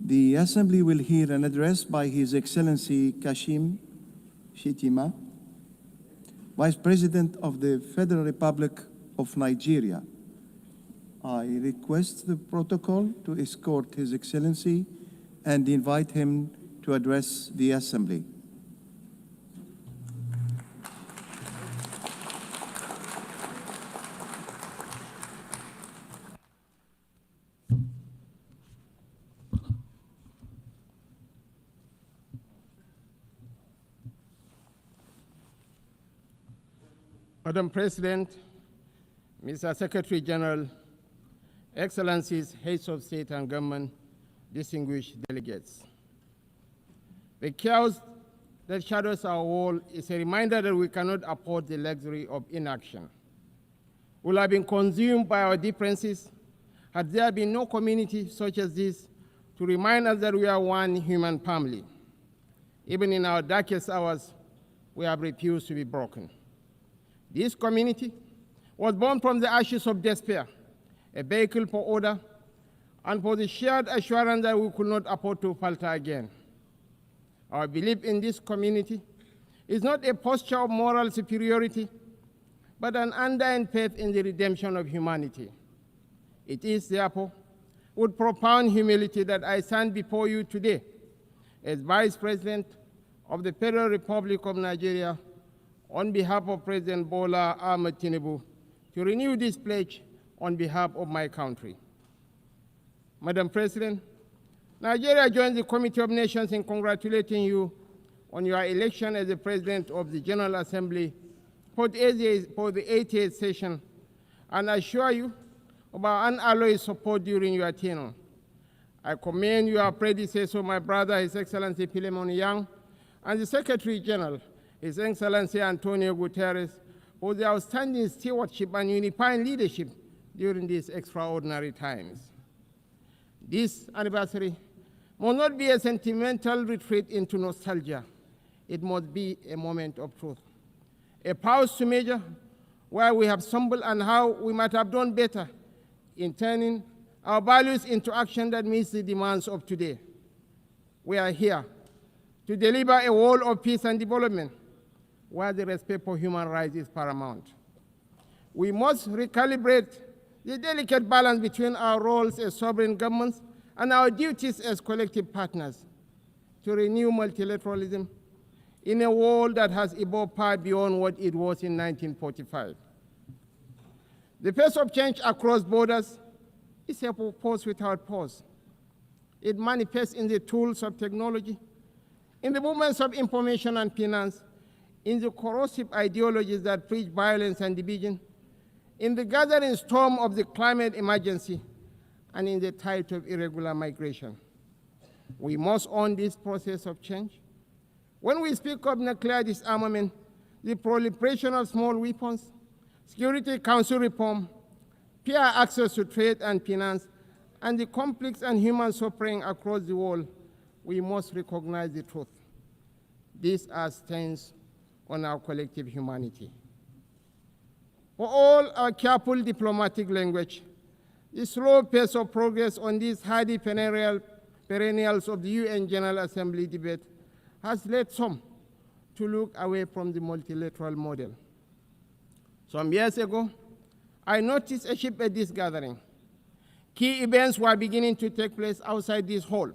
The Assembly will hear an address by His Excellency Kashim, Shettima, Vice President of the Federal Republic of Nigeria. I request the protocol to escort His Excellency and invite him to address the Assembly. Madam President, Mr. Secretary General, Excellencies, Heads of State and Government, distinguished delegates. The chaos that shadows our world is a reminder that we cannot afford the luxury of inaction. We will have been consumed by our differences had there been no community such as this to remind us that we are one human family. Even in our darkest hours, we have refused to be broken. This community was born from the ashes of despair, a vehicle for order, and for the shared assurance that we could not afford to falter again. Our belief in this community is not a posture of moral superiority, but an undying faith in the redemption of humanity. It is, therefore, with profound humility that I stand before you today as Vice President of the Federal Republic of Nigeria on behalf of President Bola Ahmed Tinubu to renew this pledge on behalf of my country. Madam President, Nigeria joins the Committee of Nations in congratulating you on your election as the President of the General Assembly for the 88th session, and assure you of our unalloyed support during your tenure. I commend your predecessor, my brother, His Excellency Philemon Yang, and the Secretary General, His Excellency Antonio Guterres, for their outstanding stewardship and unifying leadership during these extraordinary times. This anniversary must not be a sentimental retreat into nostalgia. It must be a moment of truth, a pause to measure where we have stumbled and how we might have done better in turning our values into action that meets the demands of today. We are here to deliver a world of peace and development where the respect for human rights is paramount. We must recalibrate the delicate balance between our roles as sovereign governments and our duties as collective partners to renew multilateralism in a world that has evolved far beyond what it was in 1945. The pace of change across borders is a force without pause. It manifests in the tools of technology, in the movements of information and finance, in the corrosive ideologies that preach violence and division, in the gathering storm of the climate emergency, and in the tide of irregular migration. We must own this process of change. When we speak of nuclear disarmament, the proliferation of small weapons, Security Council reform, fair access to trade and finance, and the conflicts and human suffering across the world, we must recognize the truth. These are stains on our collective humanity. For all our careful diplomatic language, the slow pace of progress on these hardy perennials of the UN General Assembly debate has led some to look away from the multilateral model. Some years ago, I noticed a shift at this gathering. Key events were beginning to take place outside this hall,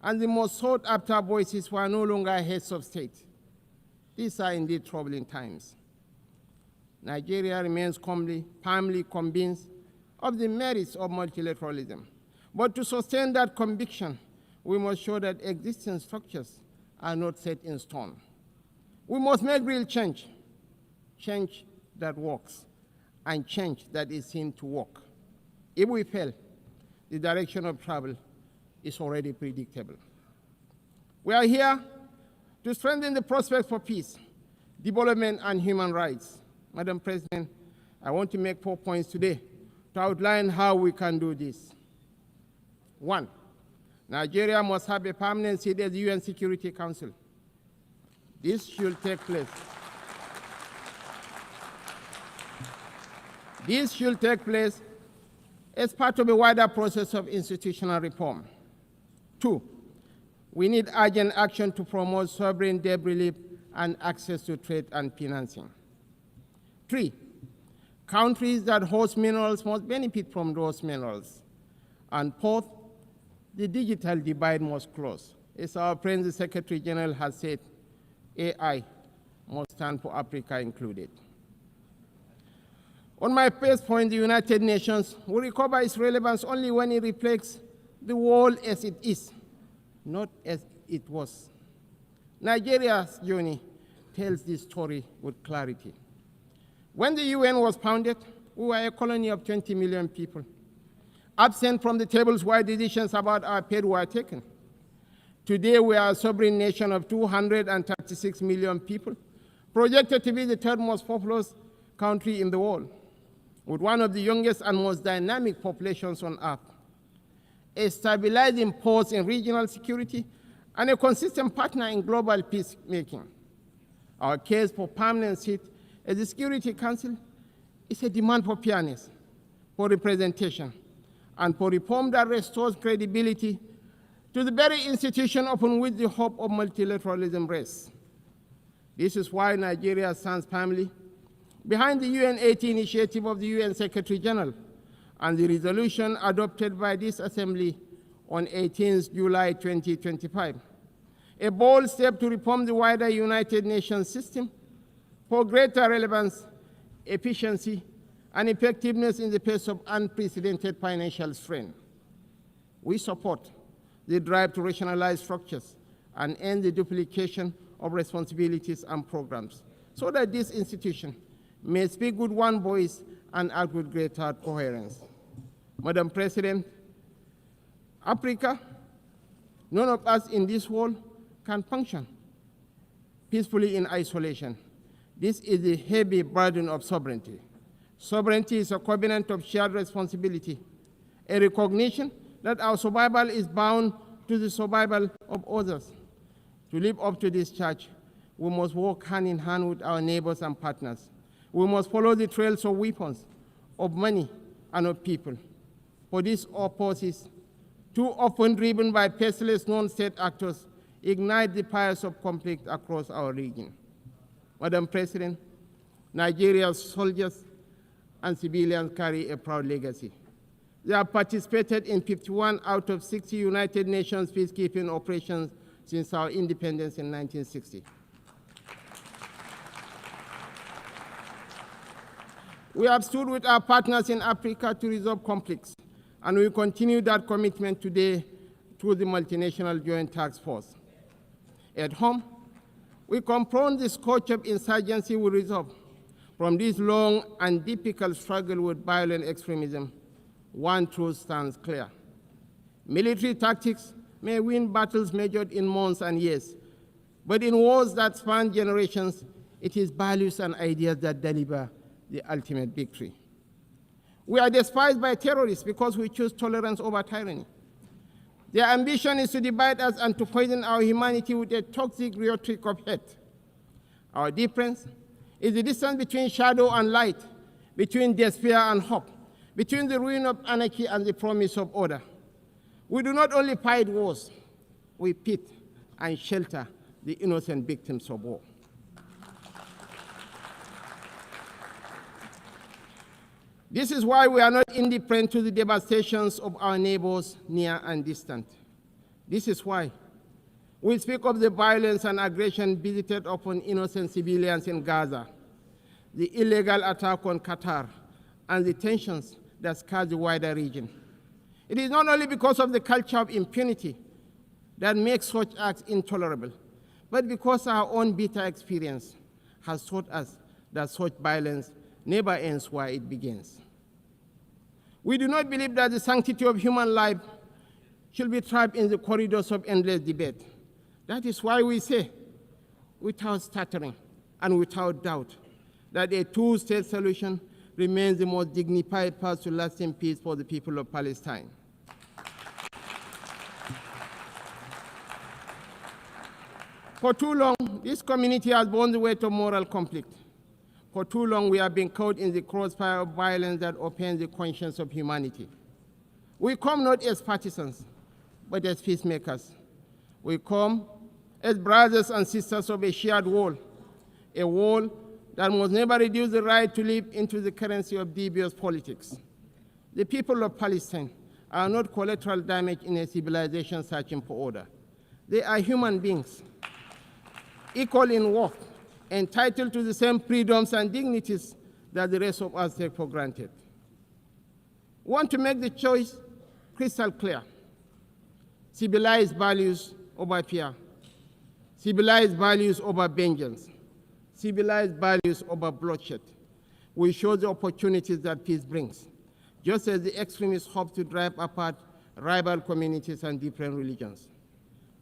and the most sought-after voices were no longer heads of state. These are indeed troubling times. Nigeria remains firmly convinced of the merits of multilateralism. But to sustain that conviction, we must show that existing structures are not set in stone. We must make real change, change that works, and change that is seen to work. If we fail, the direction of travel is already predictable. We are here to strengthen the prospects for peace, development, and human rights. Madam President, I want to make 4 points today to outline how we can do this. 1, Nigeria must have a permanent seat at the UN Security Council. This should take place. This should take place as part of a wider process of institutional reform. Two, we need urgent action to promote sovereign debt relief and access to trade and financing. Three, countries that host minerals must benefit from those minerals. And fourth, the digital divide must close. As our friend, the Secretary General, has said, AI must stand for Africa included. On my first point, the United Nations will recover its relevance only when it reflects the world as it is, not as it was. Nigeria's journey tells this story with clarity. When the UN was founded, we were a colony of 20 million people, absent from the tables where decisions about our fate were taken. Today, we are a sovereign nation of 236 million people, projected to be the third most populous country in the world, with one of the youngest and most dynamic populations on earth, a stabilizing force in regional security, and a consistent partner in global peacemaking. Our case for permanent seat at the Security Council is a demand for fairness, for representation, and for reform that restores credibility to the very institution upon which the hope of multilateralism rests. This is why Nigeria stands firmly behind the UN-80 initiative of the UN Secretary General and the resolution adopted by this Assembly on 18 July 2025, a bold step to reform the wider United Nations system for greater relevance, efficiency, and effectiveness in the face of unprecedented financial strain. We support the drive to rationalize structures and end the duplication of responsibilities and programs so that this institution may speak with one voice and act with greater coherence. Madam President, Africa, none of us in this world can function peacefully in isolation. This is the heavy burden of sovereignty. Sovereignty is a covenant of shared responsibility, a recognition that our survival is bound to the survival of others. To live up to this charge, we must work hand in hand with our neighbors and partners. We must follow the trails of weapons, of money, and of people. For these forces, too often driven by faceless non-state actors, ignite the fires of conflict across our region. Madam President, Nigeria's soldiers and civilians carry a proud legacy. They have participated in 51 out of 60 United Nations peacekeeping operations since our independence in 1960. We have stood with our partners in Africa to resolve conflicts, and we continue that commitment today through the Multinational Joint Task Force. At home, we confront the scourge of insurgency with resolve. From this long and difficult struggle with violent extremism, one truth stands clear. Military tactics may win battles measured in months and years, but in wars that span generations, it is values and ideas that deliver the ultimate victory. We are despised by terrorists because we choose tolerance over tyranny. Their ambition is to divide us and to poison our humanity with a toxic rhetoric of hate. Our difference is the distance between shadow and light, between despair and hope, between the ruin of anarchy and the promise of order. We do not only fight wars, we pit and shelter the innocent victims of war. This is why we are not indifferent to the devastations of our neighbors near and distant. This is why we speak of the violence and aggression visited upon innocent civilians in Gaza, the illegal attack on Qatar, and the tensions that scar the wider region. It is not only because of the culture of impunity that makes such acts intolerable, but because our own bitter experience has taught us that such violence never ends where it begins. We do not believe that the sanctity of human life should be trapped in the corridors of endless debate. That is why we say, without stuttering and without doubt, that a two-state solution remains the most dignified path to lasting peace for the people of Palestine. For too long, this community has borne the weight of moral conflict. For too long, we have been caught in the crossfire of violence that offends the conscience of humanity. We come not as partisans, but as peacemakers. We come as brothers and sisters of a shared wall, a wall that must never reduce the right to live into the currency of dubious politics. The people of Palestine are not collateral damage in a civilization searching for order. They are human beings, equal in worth, entitled to the same freedoms and dignities that the rest of us take for granted. We want to make the choice crystal clear. Civilized values over fear. Civilized values over vengeance. Civilized values over bloodshed. We show the opportunities that peace brings, just as the extremists hope to drive apart rival communities and different religions.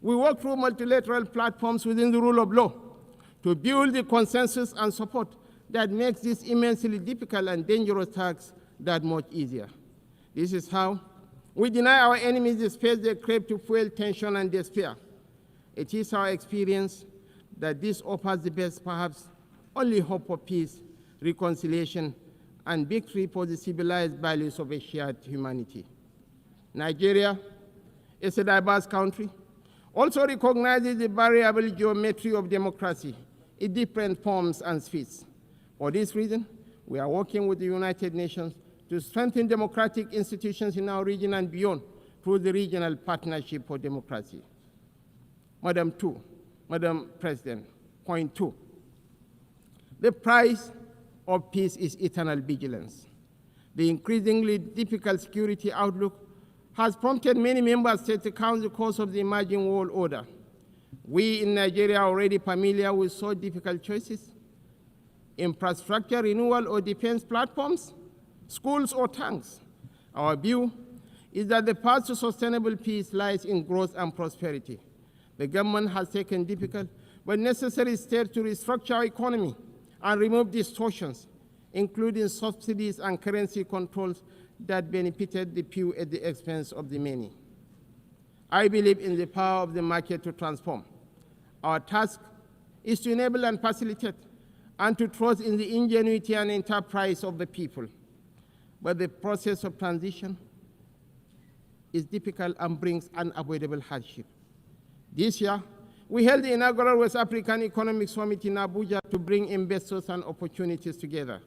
We work through multilateral platforms within the rule of law to build the consensus and support that makes this immensely difficult and dangerous task that much easier. This is how we deny our enemies the space they crave to fuel tension and despair. It is our experience that this offers the best, perhaps only hope for peace, reconciliation, and victory for the civilized values of a shared humanity. Nigeria is a diverse country, also recognizes the variable geometry of democracy in different forms and spheres. For this reason, we are working with the United Nations to strengthen democratic institutions in our region and beyond through the Regional Partnership for Democracy. Madam President, point 2. The price of peace is eternal vigilance. The increasingly difficult security outlook has prompted many member states to count the cost of the emerging world order. We in Nigeria are already familiar with so difficult choices: infrastructure renewal or defense platforms, schools or tanks. Our view is that the path to sustainable peace lies in growth and prosperity. The government has taken difficult but necessary steps to restructure our economy and remove distortions, including subsidies and currency controls that benefited the few at the expense of the many. I believe in the power of the market to transform. Our task is to enable and facilitate, and to trust in the ingenuity and enterprise of the people. But the process of transition is difficult and brings unavoidable hardship. This year, we held the inaugural West African Economic Summit in Abuja to bring investors and opportunities together.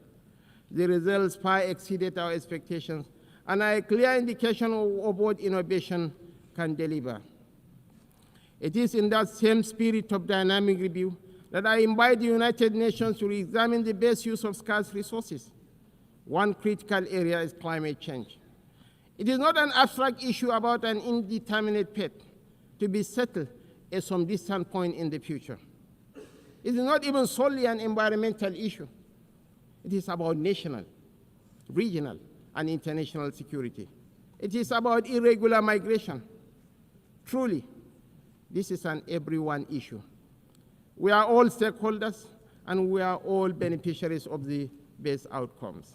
The results far exceeded our expectations and are a clear indication of what innovation can deliver. It is in that same spirit of dynamic review that I invite the United Nations to re-examine the best use of scarce resources. One critical area is climate change. It is not an abstract issue about an indeterminate fate to be settled at some distant point in the future. It is not even solely an environmental issue. It is about national, regional, and international security. It is about irregular migration. Truly, this is an everyone issue. We are all stakeholders, and we are all beneficiaries of the best outcomes.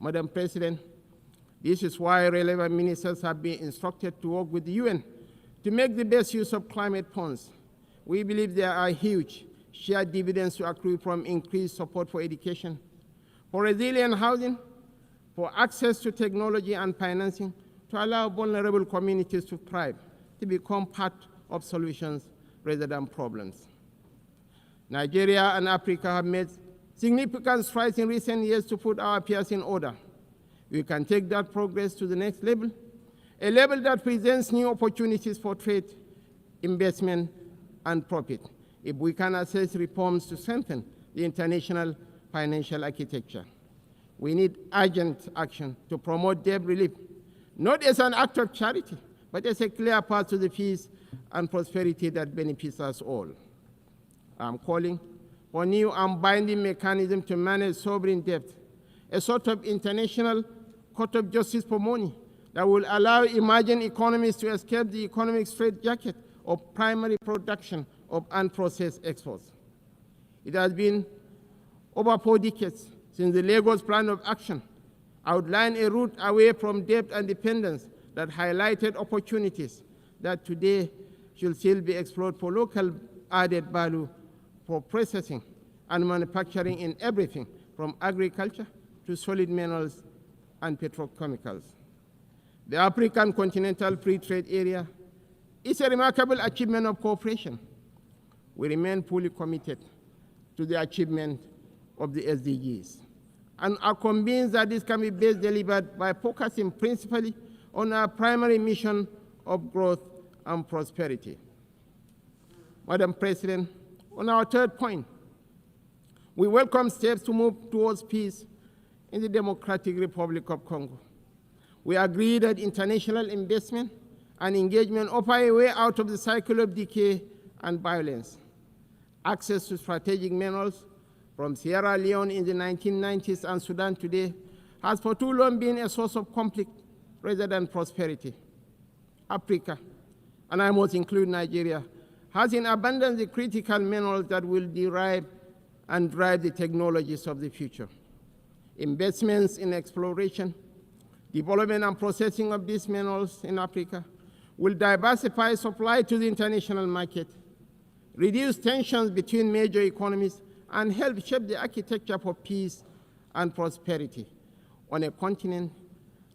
Madam President, this is why relevant ministers have been instructed to work with the UN to make the best use of climate funds. We believe there are huge shared dividends to accrue from increased support for education, for resilient housing, for access to technology and financing to allow vulnerable communities to thrive, to become part of solutions rather than problems. Nigeria and Africa have made significant strides in recent years to put our affairs in order. We can take that progress to the next level, a level that presents new opportunities for trade, investment, and profit, if we can assess reforms to strengthen the international financial architecture. We need urgent action to promote debt relief, not as an act of charity, but as a clear path to the peace and prosperity that benefits us all. I'm calling for new and binding mechanism to manage sovereign debt, a sort of international court of justice for money that will allow emerging economies to escape the economic straitjacket of primary production of unprocessed exports. It has been over 4 decades since the Lagos Plan of Action outlined a route away from debt and dependence that highlighted opportunities that today should still be explored for local added value for processing and manufacturing in everything from agriculture to solid minerals and petrochemicals. The African Continental Free Trade Area is a remarkable achievement of cooperation. We remain fully committed to the achievement of the SDGs and are convinced that this can be best delivered by focusing principally on our primary mission of growth and prosperity. Madam President, on our third point, we welcome steps to move towards peace in the Democratic Republic of Congo. We agree that international investment and engagement offer a way out of the cycle of decay and violence. Access to strategic minerals from Sierra Leone in the 1990s and Sudan today has for too long been a source of conflict rather than prosperity. Africa, and I must include Nigeria, has in abundance the critical minerals that will derive and drive the technologies of the future. Investments in exploration, development and processing of these minerals in Africa will diversify supply to the international market, reduce tensions between major economies, and help shape the architecture for peace and prosperity on a continent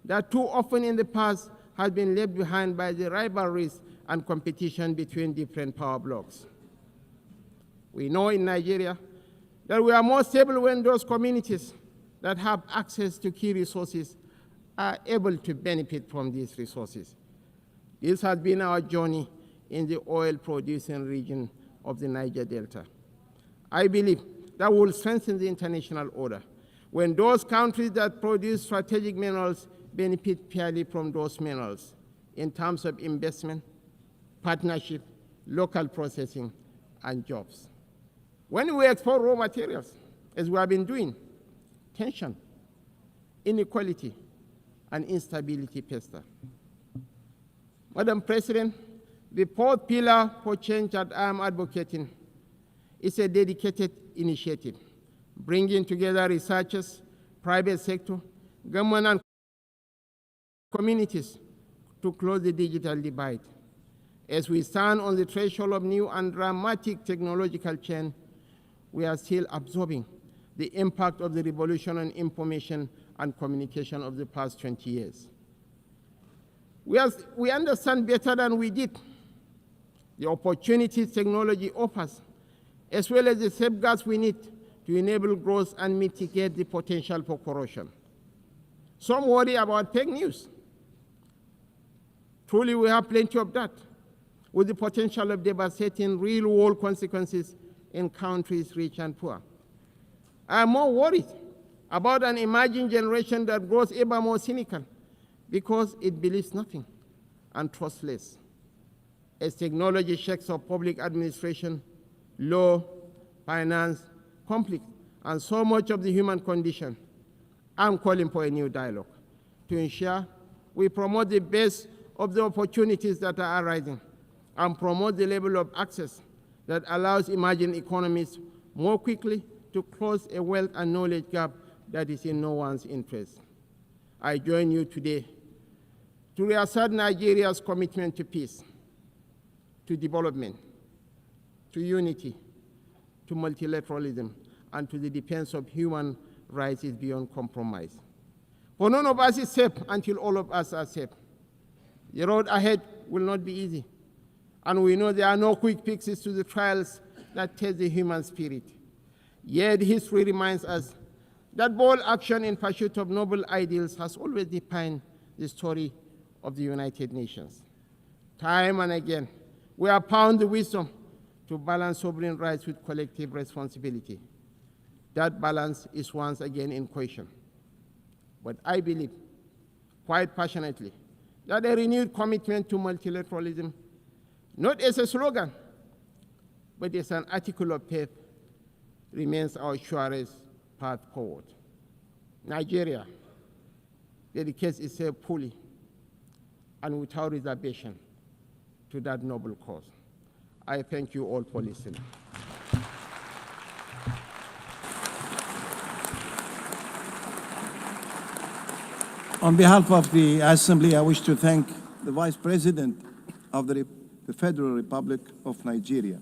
that too often in the past has been left behind by the rivalries and competition between different power blocs. We know in Nigeria that we are more stable when those communities that have access to key resources are able to benefit from these resources. This has been our journey in the oil-producing region of the Niger Delta. I believe that will strengthen the international order when those countries that produce strategic minerals benefit fairly from those minerals in terms of investment, partnership, local processing, and jobs. When we export raw materials, as we have been doing, tension, inequality, and instability fester. Madam President, the fourth pillar for change that I am advocating is a dedicated initiative, bringing together researchers, private sector, government, and communities to close the digital divide. As we stand on the threshold of new and dramatic technological change, we are still absorbing the impact of the revolution on information and communication of the past 20 years. We understand better than we did the opportunities technology offers, as well as the safeguards we need to enable growth and mitigate the potential for corruption. Some worry about fake news. Truly, we have plenty of that, with the potential of devastating real-world consequences in countries rich and poor. I am more worried about an emerging generation that grows ever more cynical because it believes nothing and trusts less. As technology shakes up public administration, law, finance, conflict, and so much of the human condition, I'm calling for a new dialogue to ensure we promote the best of the opportunities that are arising and promote the level of access that allows emerging economies more quickly to close a wealth and knowledge gap that is in no one's interest. I join you today to reassert Nigeria's commitment to peace, to development, to unity, to multilateralism, and to the defense of human rights is beyond compromise. For none of us is safe until all of us are safe. The road ahead will not be easy, and we know there are no quick fixes to the trials that test the human spirit. Yet history reminds us that bold action in pursuit of noble ideals has always defined the story of the United Nations. Time and again, we have found the wisdom to balance sovereign rights with collective responsibility. That balance is once again in question. But I believe, quite passionately, that a renewed commitment to multilateralism, not as a slogan, but as an article of faith, remains our surest path forward. Nigeria dedicates itself fully and without reservation to that noble cause. I thank you all for listening. On behalf of the Assembly, I wish to thank the Vice President of the Federal Republic of Nigeria,